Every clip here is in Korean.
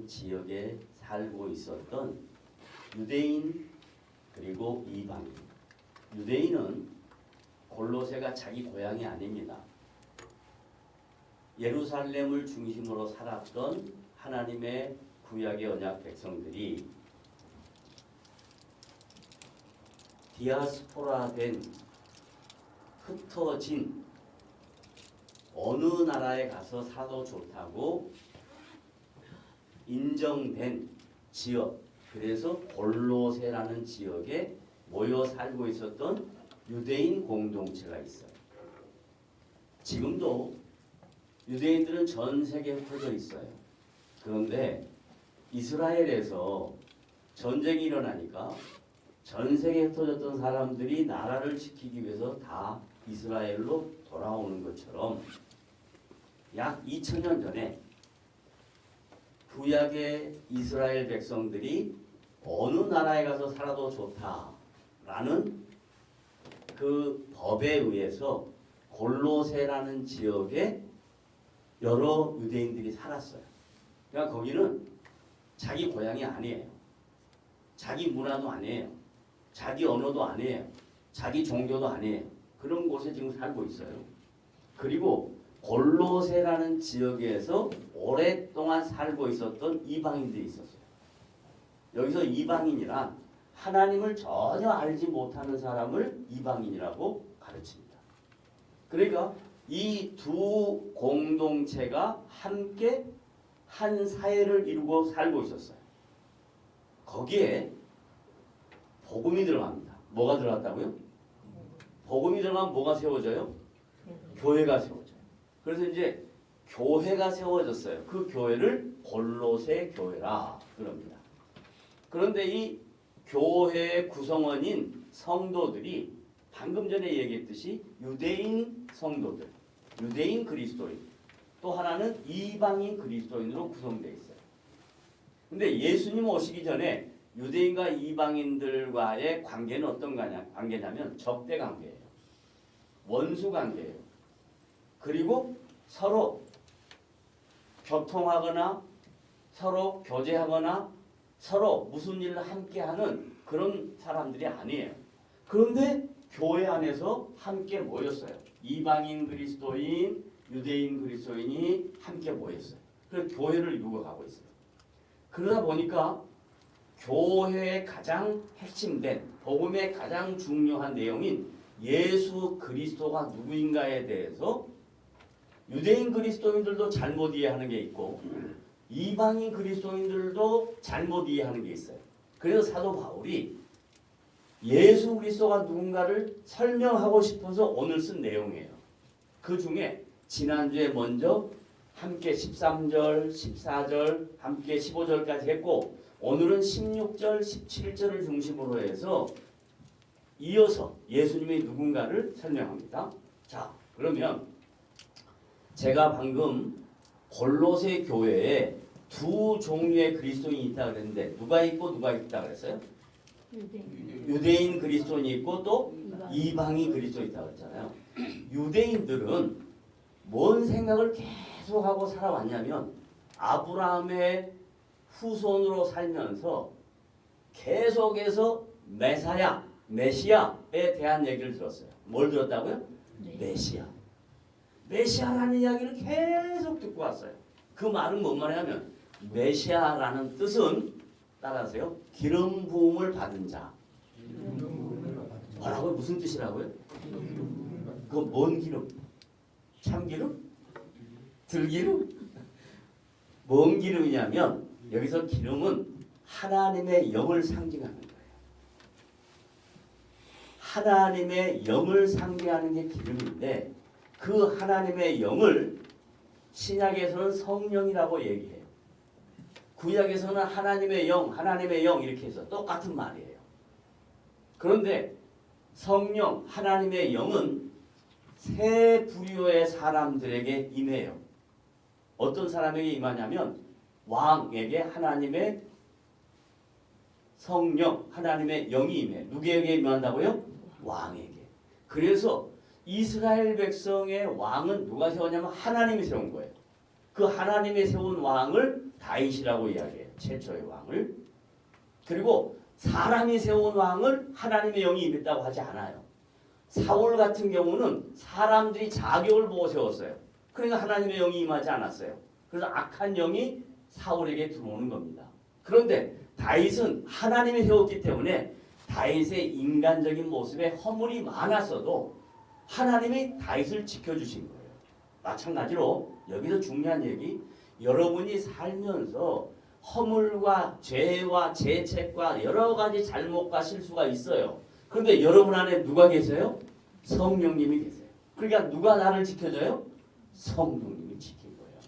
그 지역에 살고 있었던 유대인 그리고 이방인. 유대인은 골로새가 자기 고향이 아닙니다. 예루살렘을 중심으로 살았던 하나님의 구약의 언약 백성들이 디아스포라된 흩어진 어느 나라에 가서 살아도 좋다고 인정된 지역, 그래서 골로새라는 지역에 모여 살고 있었던 유대인 공동체가 있어요. 지금도 유대인들은 전 세계에 흩어져 있어요. 그런데 이스라엘에서 전쟁이 일어나니까 전 세계에 흩어졌던 사람들이 나라를 지키기 위해서 다 이스라엘로 돌아오는 것처럼 약 2000년 전에 구약의 이스라엘 백성들이 어느 나라에 가서 살아도 좋다라는 그 법에 의해서 골로새라는 지역에 여러 유대인들이 살았어요. 그러니까 거기는 자기 고향이 아니에요. 자기 문화도 아니에요. 자기 언어도 아니에요. 자기 종교도 아니에요. 그런 곳에 지금 살고 있어요. 그리고 골로새라는 지역에서 오랫동안 살고 있었던 이방인들이 있었어요. 여기서 이방인이란 하나님을 전혀 알지 못하는 사람을 이방인이라고 가르칩니다. 그러니까 이 두 공동체가 함께 한 사회를 이루고 살고 있었어요. 거기에 복음이 들어갑니다. 뭐가 들어갔다고요? 복음이 들어가면 뭐가 세워져요? 교회가 세워져요. 그래서 이제 교회가 세워졌어요. 그 교회를 골로새 교회라 그럽니다. 그런데 이 교회의 구성원인 성도들이 방금 전에 얘기했듯이 유대인 성도들, 유대인 그리스도인, 또 하나는 이방인 그리스도인으로 구성되어 있어요. 근데 예수님 오시기 전에 유대인과 이방인들과의 관계는 어떤 관계냐면 적대 관계예요. 원수 관계예요. 그리고 서로 교통하거나 서로 교제하거나 서로 무슨 일을 함께하는 그런 사람들이 아니에요. 그런데 교회 안에서 함께 모였어요. 이방인 그리스도인, 유대인 그리스도인이 함께 모였어요. 그래서 교회를 이루어 가고 있어요. 그러다 보니까 교회의 가장 핵심된 복음의 가장 중요한 내용인 예수 그리스도가 누구인가에 대해서 유대인 그리스도인들도 잘못 이해하는 게 있고 이방인 그리스도인들도 잘못 이해하는 게 있어요. 그래서 사도 바울이 예수 그리스도가 누군가를 설명하고 싶어서 오늘 쓴 내용이에요. 그 중에 지난주에 먼저 함께 13절, 14절, 함께 15절까지 했고 오늘은 16절, 17절을 중심으로 해서 이어서 예수님이 누군가를 설명합니다. 자, 그러면 제가 방금 골로새 교회에 두 종류의 그리스도인이 있다고 그랬는데 누가 있고 누가 있다고 그랬어요? 유대인 그리스도인이 있고 또 이방인 그리스도인이 있다고 그랬잖아요. 유대인들은 뭔 생각을 계속하고 살아왔냐면 아브라함의 후손으로 살면서 계속해서 메시아에 대한 얘기를 들었어요. 뭘 들었다고요? 메시아. 메시아라는 이야기를 계속 듣고 왔어요. 그 말은 뭔 말이냐면 메시아라는 뜻은 따라하세요. 기름 부음을 받은 자. 뭐라고요? 무슨 뜻이라고요? 그거 뭔 기름? 참기름? 들기름? 뭔 기름이냐면 여기서 기름은 하나님의 영을 상징하는 거예요. 하나님의 영을 상징하는 게 기름인데 그 하나님의 영을 신약에서는 성령이라고 얘기해요. 구약에서는 하나님의 영 이렇게 해서 똑같은 말이에요. 그런데 성령, 하나님의 영은 세 부류의 사람들에게 임해요. 어떤 사람에게 임하냐면 왕에게 하나님의 성령, 하나님의 영이 임해. 누구에게 임한다고요? 왕에게. 그래서 이스라엘 백성의 왕은 누가 세웠냐면 하나님이 세운 거예요. 그 하나님의 세운 왕을 다윗이라고 이야기해요. 최초의 왕을. 그리고 사람이 세운 왕을 하나님의 영이 임했다고 하지 않아요. 사울 같은 경우는 사람들이 자격을 보고 세웠어요. 그러니까 하나님의 영이 임하지 않았어요. 그래서 악한 영이 사울에게 들어오는 겁니다. 그런데 다윗은 하나님이 세웠기 때문에 다윗의 인간적인 모습에 허물이 많았어도 하나님이 다윗을 지켜주신 거예요. 마찬가지로 여기서 중요한 얘기, 여러분이 살면서 허물과 죄와 죄책과 여러 가지 잘못과 실수가 있어요. 그런데 여러분 안에 누가 계세요? 성령님이 계세요. 그러니까 누가 나를 지켜줘요? 성령님이 지킨 거예요.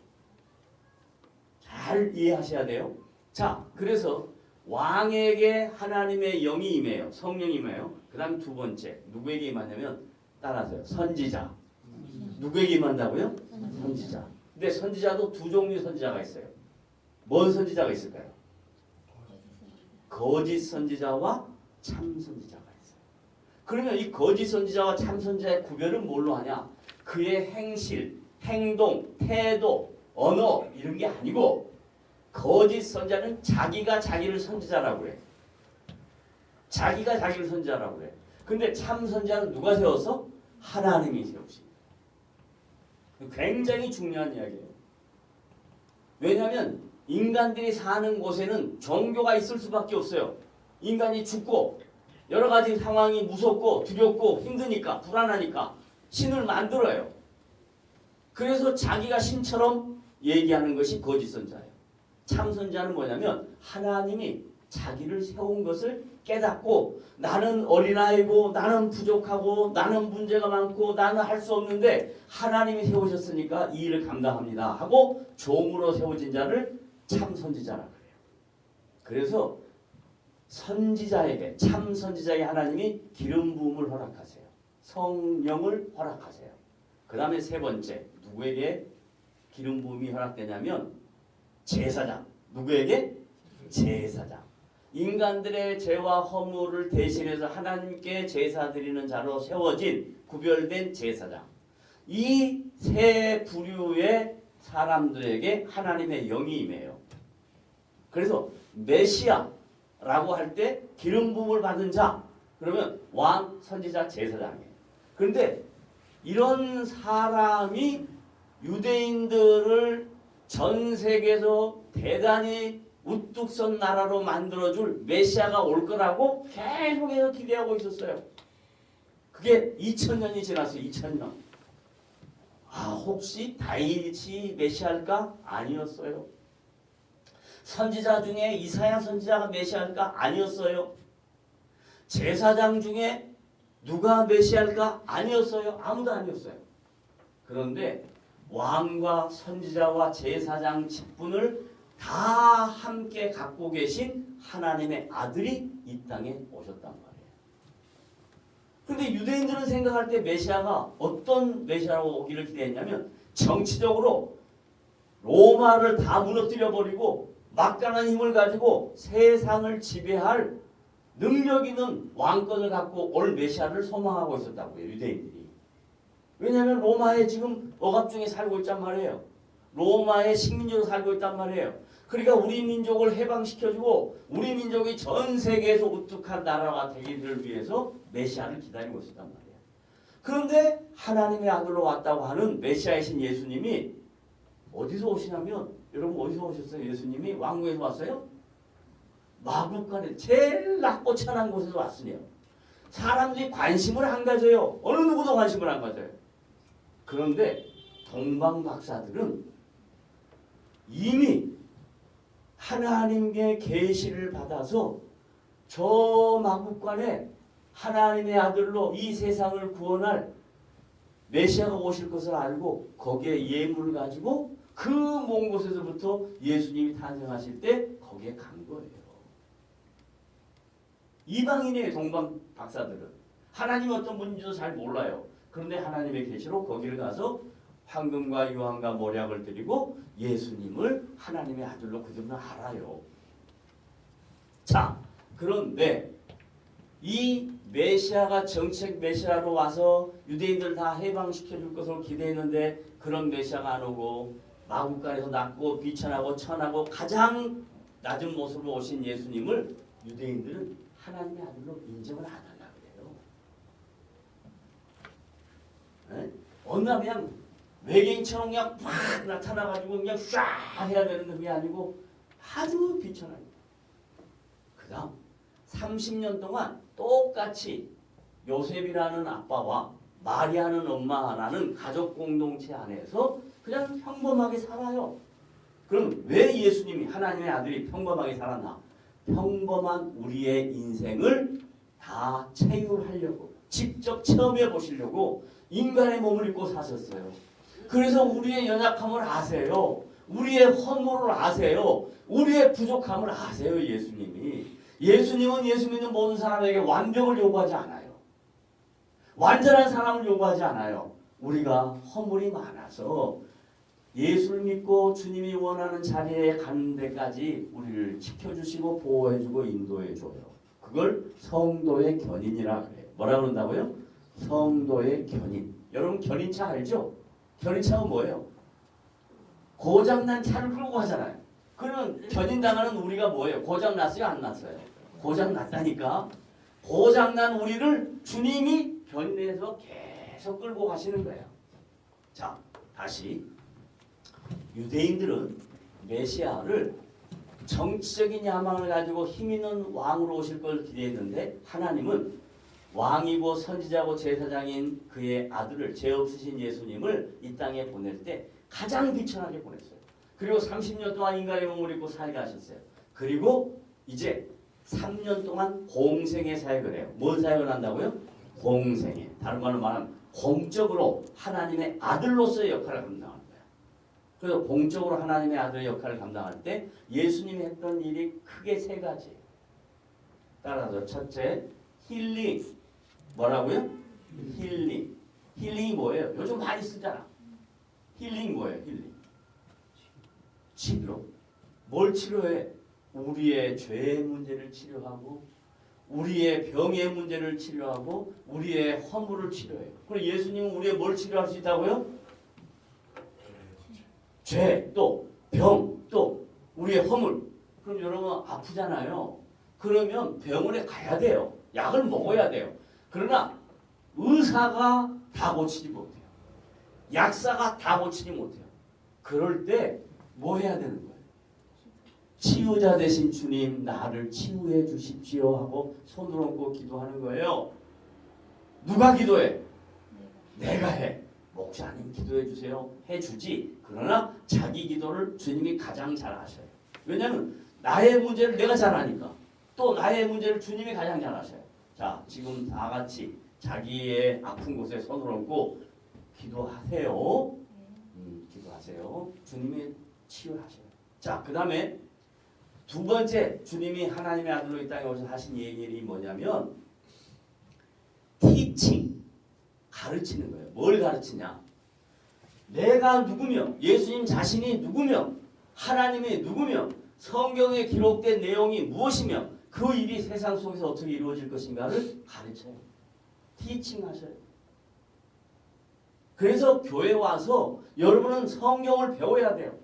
잘 이해하셔야 돼요. 자, 그래서 왕에게 하나님의 영이 임해요. 성령이 임해요. 그 다음 두 번째, 누구에게 임하냐면 따라서요. 선지자. 누구에게 임한다고요? 선지자. 근데 선지자도 두 종류의 선지자가 있어요. 뭔 선지자가 있을까요? 거짓 선지자와 참 선지자가 있어요. 그러면 이 거짓 선지자와 참 선지자의 구별은 뭘로 하냐? 그의 행실, 행동, 태도, 언어 이런 게 아니고 거짓 선지자는 자기가 자기를 선지자라고 해. 자기가 자기를 선지자라고 해. 근데 참 선지자는 누가 세워서? 하나님이 세우십니다. 굉장히 중요한 이야기예요. 왜냐하면 인간들이 사는 곳에는 종교가 있을 수밖에 없어요. 인간이 죽고 여러 가지 상황이 무섭고 두렵고 힘드니까 불안하니까 신을 만들어요. 그래서 자기가 신처럼 얘기하는 것이 거짓 선지자예요. 참 선지자는 뭐냐면 하나님이 자기를 세운 것을 깨닫고 나는 어린아이고 나는 부족하고 나는 문제가 많고 나는 할 수 없는데 하나님이 세우셨으니까 이 일을 감당합니다 하고 종으로 세워진 자를 참 선지자라 그래요. 그래서 선지자에게 참 선지자에게 하나님이 기름 부음을 허락하세요. 성령을 허락하세요. 그 다음에 세 번째 누구에게 기름 부음이 허락되냐면 제사장. 누구에게? 제사장. 인간들의 죄와 허물을 대신해서 하나님께 제사 드리는 자로 세워진 구별된 제사장. 이 세 부류의 사람들에게 하나님의 영이 임해요. 그래서 메시아라고 할 때 기름 부음을 받은 자 그러면 왕, 선지자, 제사장이에요. 그런데 이런 사람이 유대인들을 전 세계에서 대단히 우뚝 선 나라로 만들어줄 메시아가 올 거라고 계속해서 기대하고 있었어요. 그게 2000년이 지났어요. 2000년. 혹시 다윗이 메시아일까? 아니었어요. 선지자 중에 이사야 선지자가 메시아일까? 아니었어요. 제사장 중에 누가 메시아일까? 아니었어요. 아무도 아니었어요. 그런데 왕과 선지자와 제사장 직분을 다 함께 갖고 계신 하나님의 아들이 이 땅에 오셨단 말이에요. 그런데 유대인들은 생각할 때 메시아가 어떤 메시아라고 오기를 기대했냐면 정치적으로 로마를 다 무너뜨려 버리고 막강한 힘을 가지고 세상을 지배할 능력 있는 왕권을 갖고 올 메시아를 소망하고 있었다고요. 유대인들이. 왜냐하면 로마에 지금 억압 중에 살고 있단 말이에요. 로마의 식민지로 살고 있단 말이에요. 그러니까 우리 민족을 해방시켜주고 우리 민족이 전 세계에서 우뚝한 나라가 되기를 위해서 메시아를 기다리고 있었단 말이에요. 그런데 하나님의 아들로 왔다고 하는 메시아이신 예수님이 어디서 오시냐면 여러분 어디서 오셨어요? 예수님이 왕궁에서 왔어요? 마구간에 제일 낮고 천한 곳에서 왔으니요. 사람들이 관심을 안 가져요. 어느 누구도 관심을 안 가져요. 그런데 동방 박사들은 이미 하나님의 계시를 받아서 저 마국간에 하나님의 아들로 이 세상을 구원할 메시아가 오실 것을 알고 거기에 예물을 가지고 그 먼 곳에서부터 예수님이 탄생하실 때 거기에 간 거예요. 이방인이에요. 동방 박사들은. 하나님이 어떤 분인지도 잘 몰라요. 그런데 하나님의 계시로 거기를 가서 황금과 유황과 모략을 드리고 예수님을 하나님의 아들로 그들은 알아요. 자, 그런데 이 메시아가 정책 메시아로 와서 유대인들 다 해방시켜줄 것을 기대했는데 그런 메시아가 안 오고 마구간에서 낮고 비천하고 천하고 가장 낮은 모습으로 오신 예수님을 유대인들은 하나님의 아들로 인정을 안 하려고 그래요. 네? 어느 날 그냥 외계인처럼 그냥 팍 나타나가지고 그냥 쫙 해야 되는 게 아니고 아주 비천하게. 그 다음 30년 동안 똑같이 요셉이라는 아빠와 마리아는 엄마라는 가족 공동체 안에서 그냥 평범하게 살아요. 그럼 왜 예수님이 하나님의 아들이 평범하게 살았나? 평범한 우리의 인생을 다 체휼하려고 직접 체험해 보시려고 인간의 몸을 입고 사셨어요. 그래서 우리의 연약함을 아세요. 우리의 허물을 아세요. 우리의 부족함을 아세요. 예수님이. 예수님은 예수 믿는 모든 사람에게 완벽을 요구하지 않아요. 완전한 사람을 요구하지 않아요. 우리가 허물이 많아서 예수를 믿고 주님이 원하는 자리에 가는 데까지 우리를 지켜주시고 보호해주고 인도해줘요. 그걸 성도의 견인이라 그래요. 뭐라 그런다고요? 성도의 견인. 여러분 견인차 알죠? 견인차가 뭐예요? 고장난 차를 끌고 가잖아요. 그러면 견인당하는 우리가 뭐예요? 고장났어요? 안 났어요? 고장났다니까. 고장난 우리를 주님이 견인해서 계속 끌고 가시는 거예요. 자, 다시 유대인들은 메시아를 정치적인 야망을 가지고 힘있는 왕으로 오실 걸 기대했는데 하나님은 왕이고 선지자고 제사장인 그의 아들을 죄 없으신 예수님을 이 땅에 보낼 때 가장 비천하게 보냈어요. 그리고 30년 동안 인간의 몸을 입고 살게 하셨어요. 그리고 이제 3년 동안 공생의 사역을 해요. 뭔 사역을 한다고요? 공생의. 다른 말로 말하면 공적으로 하나님의 아들로서의 역할을 감당하는 거예요. 그래서 공적으로 하나님의 아들의 역할을 감당할 때 예수님이 했던 일이 크게 세 가지예요. 따라서 첫째, 힐링. 뭐라고요? 힐링. 힐링이 뭐예요? 요즘 많이 쓰잖아. 힐링 뭐예요? 힐링. 치료. 뭘 치료해? 우리의 죄의 문제를 치료하고 우리의 병의 문제를 치료하고 우리의 허물을 치료해요. 그럼 예수님은 우리의 뭘 치료할 수 있다고요? 죄, 또 병, 또 우리의 허물. 그럼 여러분 아프잖아요. 그러면 병원에 가야 돼요. 약을 먹어야 돼요. 그러나 의사가 다 고치지 못해요. 약사가 다 고치지 못해요. 그럴 때 뭐 해야 되는 거예요? 치유자 되신 주님 나를 치유해 주십시오 하고 손을 얹고 기도하는 거예요. 누가 기도해? 내가 해. 목사님 기도해 주세요. 해주지. 그러나 자기 기도를 주님이 가장 잘 아셔요. 왜냐하면 나의 문제를 내가 잘 아니까. 또 나의 문제를 주님이 가장 잘 아셔요. 자, 지금 다 같이 자기의 아픈 곳에 손을 얹고 기도하세요. 기도하세요. 주님이 치유하셔요. 자, 그 다음에 두 번째 주님이 하나님의 아들로 이 땅에 오셔서 하신 얘기이 뭐냐면 티칭, 가르치는 거예요. 뭘 가르치냐? 내가 누구며 예수님 자신이 누구며 하나님이 누구며 성경에 기록된 내용이 무엇이며 그 일이 세상 속에서 어떻게 이루어질 것인가를 가르쳐요. 티칭하셔요. 그래서 교회 와서 여러분은 성경을 배워야 돼요.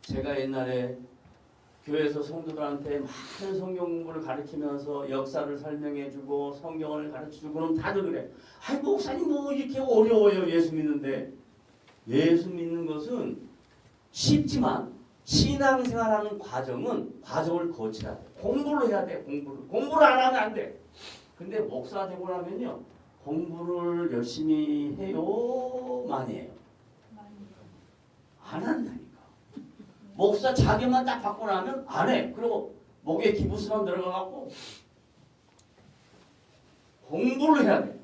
제가 옛날에 교회에서 성도들한테 많은 성경 공부를 가르치면서 역사를 설명해주고 성경을 가르쳐주고 그럼 다들 그래. 아이 목사님 뭐 이렇게 어려워요 예수 믿는데. 예수 믿는 것은 쉽지만 신앙생활하는 과정을 거쳐야 돼. 공부를 해야 돼. 공부를 안 하면 안 돼. 근데 목사 되고 나면요 공부를 열심히 해요 많이 해요? 안 한다니까. 목사 자격만 딱 받고 나면 안 해. 그리고 목에 기부스만 들어가갖고 공부를 해야 돼.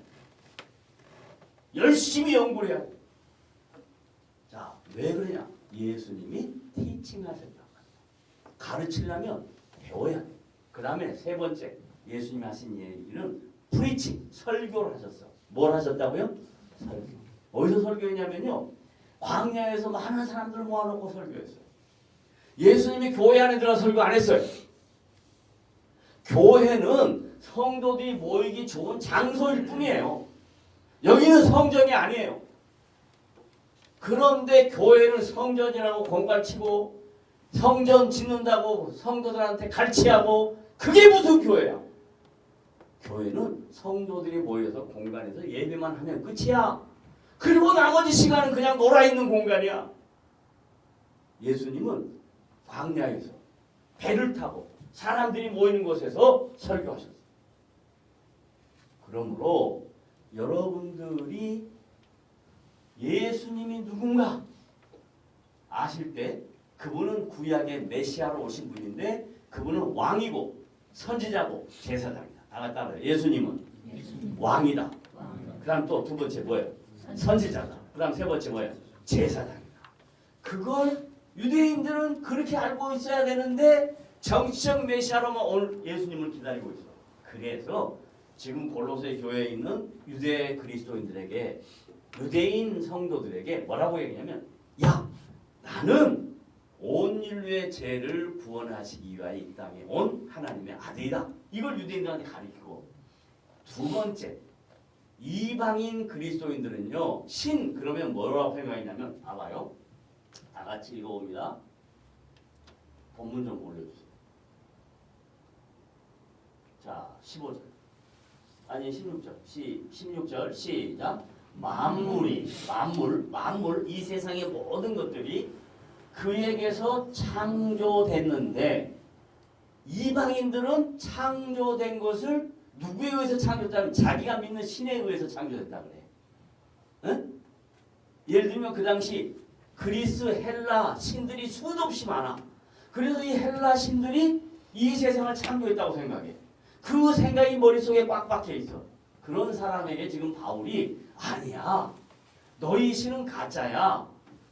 열심히 연구를 해야 돼. 자, 왜 그러냐? 예수님이 티칭하셨다. 가르치려면 배워야 돼. 그 다음에 세 번째 예수님이 하신 얘기는 프리칭, 설교를 하셨어. 뭘 하셨다고요? 설교. 어디서 설교했냐면요. 광야에서 많은 사람들을 모아놓고 설교했어요. 예수님이 교회 안에 들어가 설교 안 했어요. 교회는 성도들이 모이기 좋은 장소일 뿐이에요. 여기는 성전이 아니에요. 그런데 교회는 성전이라고 공갈치고 성전 짓는다고 성도들한테 갈취하고 그게 무슨 교회야? 교회는 성도들이 모여서 공간에서 예배만 하면 끝이야. 그리고 나머지 시간은 그냥 놀아있는 공간이야. 예수님은 광야에서 배를 타고 사람들이 모이는 곳에서 설교하셨어요. 그러므로 여러분들이 예수님이 누군가 아실 때 그분은 구약의 메시아로 오신 분인데 그분은 왕이고 선지자고 제사장이다. 다 같이 따라요. 예수님은 왕이다. 그 다음 또 두 번째 뭐예요? 선지자다. 그 다음 세 번째 뭐예요? 제사장이다. 그걸 유대인들은 그렇게 알고 있어야 되는데 정치적 메시아로만 오늘 예수님을 기다리고 있어. 그래서 지금 골로새 교회에 있는 유대 그리스도인들에게 유대인 성도들에게 뭐라고 얘기하냐면 야 나는 온 인류의 죄를 구원하시기 위하여 이 땅에 온 하나님의 아들이다. 이걸 유대인들한테 가르치고 두 번째 이방인 그리스도인들은요 신 그러면 뭐라고 생각했냐면 봐봐요. 다 같이 읽어봅니다. 본문 좀 올려주세요. 자 15절 아니 16절 16절 시작. 만물 이 세상의 모든 것들이 그에게서 창조됐는데 이방인들은 창조된 것을 누구에 의해서 창조됐다면 자기가 믿는 신에 의해서 창조됐다 그래. 응? 예를 들면 그 당시 그리스 헬라 신들이 수도 없이 많아. 그래서 이 헬라 신들이 이 세상을 창조했다고 생각해. 그 생각이 머릿속에 꽉 박혀 있어. 그런 사람에게 지금 바울이 아니야. 너희 신은 가짜야.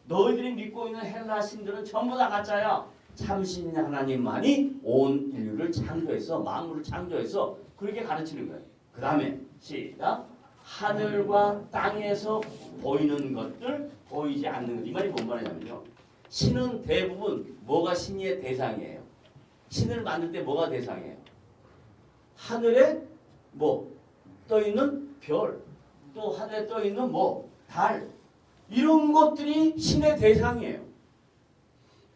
너희들이 믿고 있는 헬라 신들은 전부 다 가짜야. 참신 하나님만이 온 인류를 창조해서 만물을 창조해서 그렇게 가르치는 거예요. 그 다음에 시작. 하늘과 땅에서 보이는 것들 보이지 않는 것. 이 말이 뭔 말이냐면요. 신은 대부분 뭐가 신의 대상이에요. 신을 만들 때 뭐가 대상이에요. 하늘에 뭐 떠있는 별, 또 하늘에 떠있는 뭐 달 이런 것들이 신의 대상이에요.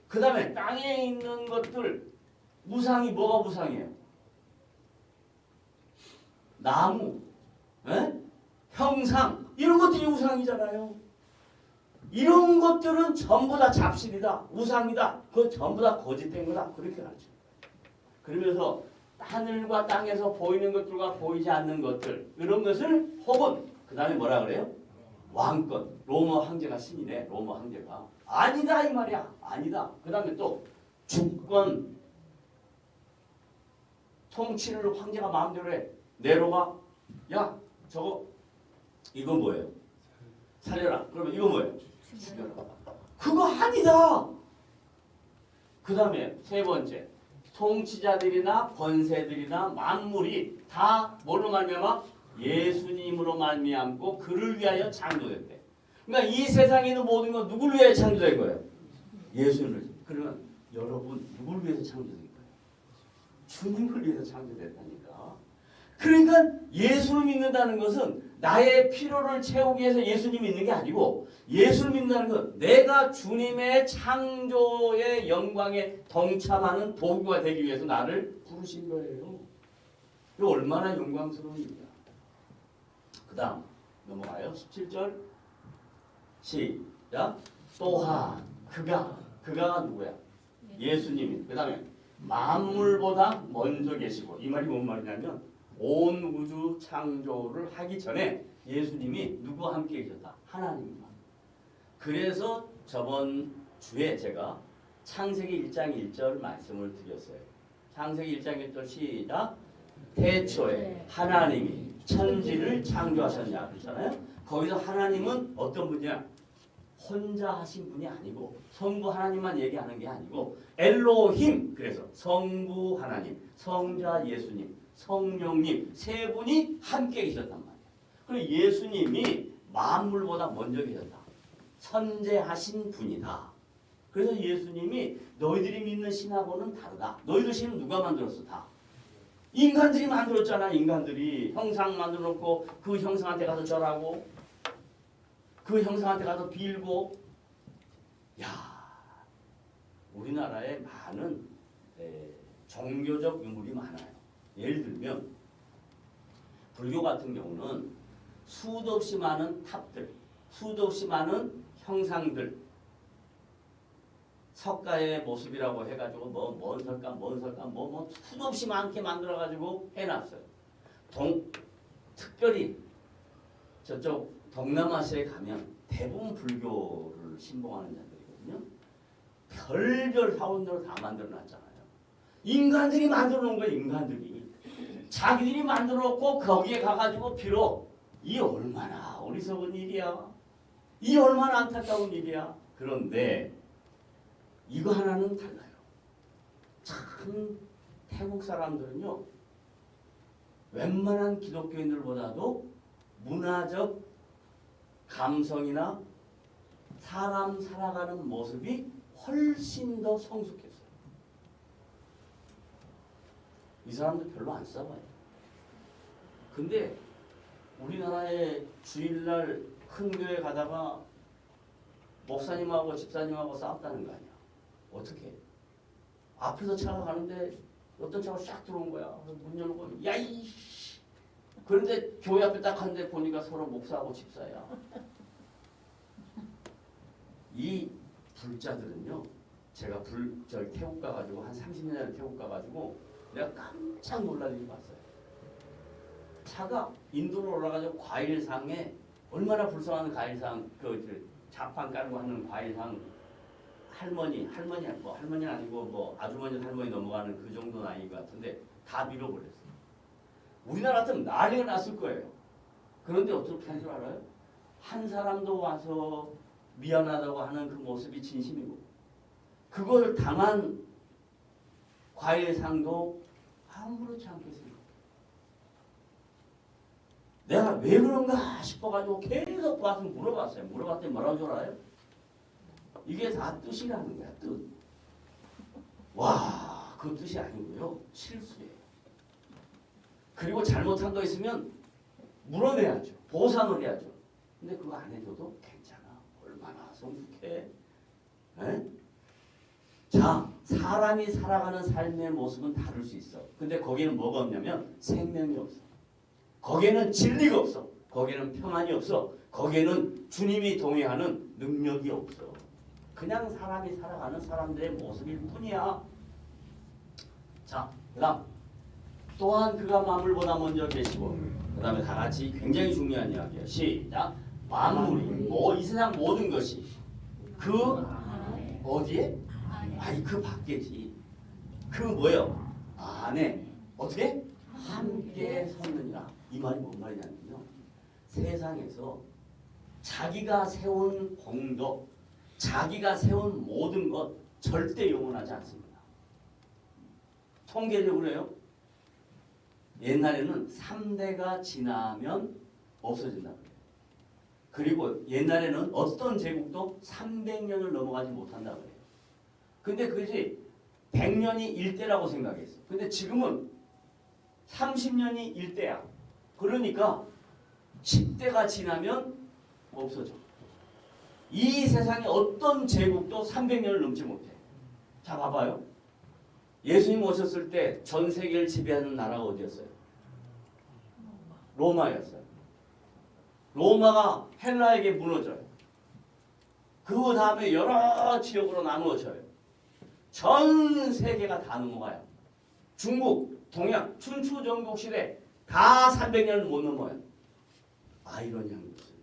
그 다음에 땅에 있는 것들 우상이 뭐가 우상이에요? 나무, 형상 이런 것들이 우상이잖아요. 이런 것들은 전부 다 잡신이다. 우상이다. 그건 전부 다 거짓된 거다. 그렇게 가르쳐요. 그러면서 하늘과 땅에서 보이는 것들과 보이지 않는 것들 이런 것을 혹은 그 다음에 뭐라 그래요? 왕권. 로마 황제가 신이래. 로마 황제가. 아니다 이 말이야. 아니다. 그 다음에 또 주권. 통치를 황제가 마음대로 해. 네로가 야 저거 이건 뭐예요? 살려라. 그러면 이건 뭐예요? 죽여라. 그거 아니다. 그 다음에 세 번째 통치자들이나 권세들이나 만물이 다 뭘로 말미암아? 예수님으로 말미암고 그를 위하여 창조됐대. 그러니까 이 세상에 있는 모든 건 누구를 위하여 창조된 거예요? 예수님을. 그러면 여러분 누구를 위해서 창조된 거예요? 주님을 위해서 창조됐다니까. 그러니까 예수를 믿는다는 것은 나의 필요를 채우기 위해서 예수님이 있는 게 아니고 예수를 믿는다는 건 내가 주님의 창조의 영광에 동참하는 도구가 되기 위해서 나를 부르신 거예요. 이거 얼마나 영광스러운 일이야. 그 다음 넘어가요. 17절 시작. 또한 그가 누구야? 예수님이. 그 다음에 만물보다 먼저 계시고 이 말이 뭔 말이냐면 온 우주 창조를 하기 전에 예수님이 누구와 함께 계셨다? 하나님과. 그래서 저번 주에 제가 창세기 1장 1절 말씀을 드렸어요. 창세기 1장 1절 시작. 태초에 하나님이 천지를 창조하셨냐 그랬잖아요. 거기서 하나님은 어떤 분이냐? 혼자 하신 분이 아니고 성부 하나님만 얘기하는 게 아니고 엘로힘. 그래서 성부 하나님, 성자 예수님, 성령님 세 분이 함께 계셨단 말이에요. 그리고 예수님이 만물보다 먼저 계셨다. 선재하신 분이다. 그래서 예수님이 너희들이 믿는 신하고는 다르다. 너희들 신은 누가 만들었어? 다 인간들이 만들었잖아. 인간들이 형상 만들어놓고 그 형상한테 가서 절하고 그 형상한테 가서 빌고 야, 우리나라에 많은 종교적 유물이 많아요. 예를 들면 불교 같은 경우는 수도 없이 많은 탑들, 수도 없이 많은 형상들, 석가의 모습이라고 해가지고 뭔 석가 뭐 수도 없이 많게 만들어가지고 해놨어요. 특별히 저쪽 동남아시아에 가면 대부분 불교를 신봉하는 자들이거든요. 별별 사원들을 다 만들어놨잖아요. 인간들이 만들어놓은 거예요. 인간들이. 자기들이 만들어놓고 거기에 가가지고 비로 이 얼마나 어리석은 일이야. 이 얼마나 안타까운 일이야. 그런데 이거 하나는 달라요. 참 태국 사람들은요. 웬만한 기독교인들보다도 문화적 감성이나 사람 살아가는 모습이 훨씬 더 성숙했어요. 이 사람들 별로 안 싸워요. 근데 우리나라에 주일날 큰 교회 가다가 목사님하고 집사님하고 싸웠다는 거 아니야. 어떻게? 앞에서 차가 가는데 어떤 차가 샥 들어온 거야. 문 열고 야이. 그런데 교회 앞에 딱 갔는데 보니까 서로 목사하고 집사야. 이 불자들은요. 제가 저기 태국 가가지고 한 30년 전에 태국 가가지고 내가 깜짝 놀랄 일이 봤어요. 차가 인도로 올라가지고 과일상에 얼마나 불쌍한 과일상 그 자판 깔고 하는 과일상 할머니는 아니고 뭐 아주머니 할머니 넘어가는 그 정도 나이인 것 같은데 다 밀어버렸어요. 우리나라 같으면 난리가 났을 거예요. 그런데 어떻게 한 줄 알아요? 한 사람도 와서 미안하다고 하는 그 모습이 진심이고 그걸 당한 과일상도 아무렇지 않겠습니까? 내가 왜 그런가 싶어가지고 계속 와서 물어봤어요. 물어봤더니 뭐라고 줄 알아요? 이게 다 뜻이라는 거야. 뜻. 와, 그 뜻이 아니고요. 실수예요. 그리고 잘못한 거 있으면 물어내야죠. 보상을 해야죠. 근데 그거 안 해줘도 괜찮아. 얼마나 성숙해. 에? 자, 사람이 살아가는 삶의 모습은 다를 수 있어. 근데 거기는 뭐가 없냐면 생명이 없어. 거기에는 진리가 없어. 거기에는 평안이 없어. 거기에는 주님이 동행하는 능력이 없어. 그냥 사람이 살아가는 사람들의 모습일 뿐이야. 자, 그 다음 또한 그가 만물보다 먼저 계시고 그 다음에 다 같이 굉장히 중요한 이야기야. 시작. 만물이 이 세상 모든 것이 그 어디에? 아니 그 밖에지. 그 뭐예요? 안에 어떻게? 함께 섰느니라. 이 말이 뭔 말이냐면요. 세상에서 자기가 세운 공덕, 자기가 세운 모든 것 절대 영원하지 않습니다. 통계적으로 해요. 옛날에는 3대가 지나면 없어진다고 해요. 그리고 옛날에는 어떤 제국도 300년을 넘어가지 못한다고 해요. 근데 그것이 100년이 1대라고 생각했어. 근데 지금은 30년이 1대야. 그러니까 10대가 지나면 없어져. 이 세상에 어떤 제국도 300년을 넘지 못해. 자, 봐봐요. 예수님 오셨을 때 전 세계를 지배하는 나라가 어디였어요? 로마였어요. 로마가 헬라에게 무너져요. 그 다음에 여러 지역으로 나누어져요. 전 세계가 다 넘어가요. 중국, 동양, 춘추 전국 시대 다 300년을 못 넘어요. 아이러니한 것은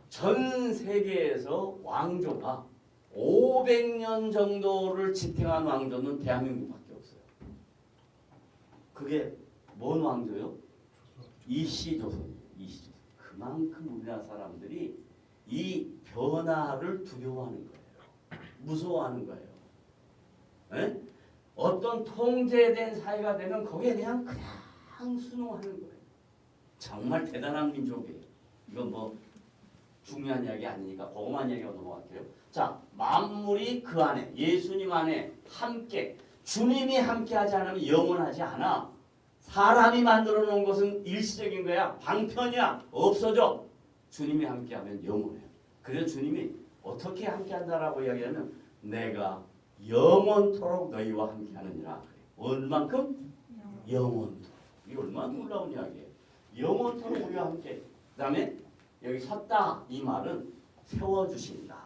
전 세계에서 왕조가 500년 정도를 지탱한 왕조는 대한민국밖에 없어요. 그게 뭔 왕조요? 이시조선이에요. 이시조선. 그만큼 우리나라 사람들이 이 변화를 두려워하는 거예요. 무서워하는 거예요. 에? 어떤 통제된 사회가 되면 거기에 그냥 순응하는 거예요. 정말 대단한 민족이에요. 이건 뭐 중요한 이야기 아니니까 그것만 이야기하고 넘어갈게요. 자, 만물이 그 안에 예수님 안에 함께 주님이 함께하지 않으면 영원하지 않아. 사람이 만들어 놓은 것은 일시적인 거야. 방편이야. 없어져. 주님이 함께하면 영원해요. 그래서 주님이 어떻게 함께한다라고 이야기하면 내가 영원토록 너희와 함께하느니라. 얼만큼? 영원토록. 이 얼마나 놀라운 이야기예요. 영원토록 우리와 함께. 그 다음에 여기 섰다 이 말은 세워주신다.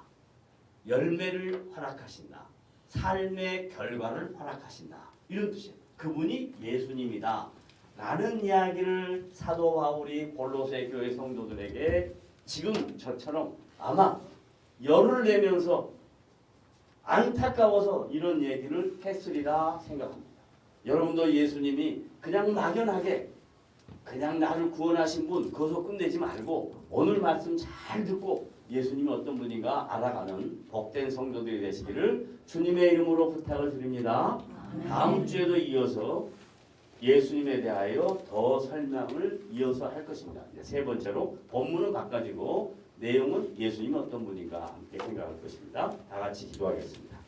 열매를 허락하신다. 삶의 결과를 허락하신다. 이런 뜻이에요. 그분이 예수님이다. 라는 이야기를 사도 바울이 골로새 교회 성도들에게 지금 저처럼 아마 열을 내면서 안타까워서 이런 얘기를 했으리라 생각합니다. 여러분도 예수님이 그냥 막연하게 그냥 나를 구원하신 분 거기서 끝내지 말고 오늘 말씀 잘 듣고 예수님이 어떤 분인가 알아가는 복된 성도들이 되시기를 주님의 이름으로 부탁을 드립니다. 다음 주에도 이어서 예수님에 대하여 더 설명을 이어서 할 것입니다. 세 번째로 본문은 바꿔지고 내용은 예수님이 어떤 분인가 함께 생각할 것입니다. 다 같이 기도하겠습니다.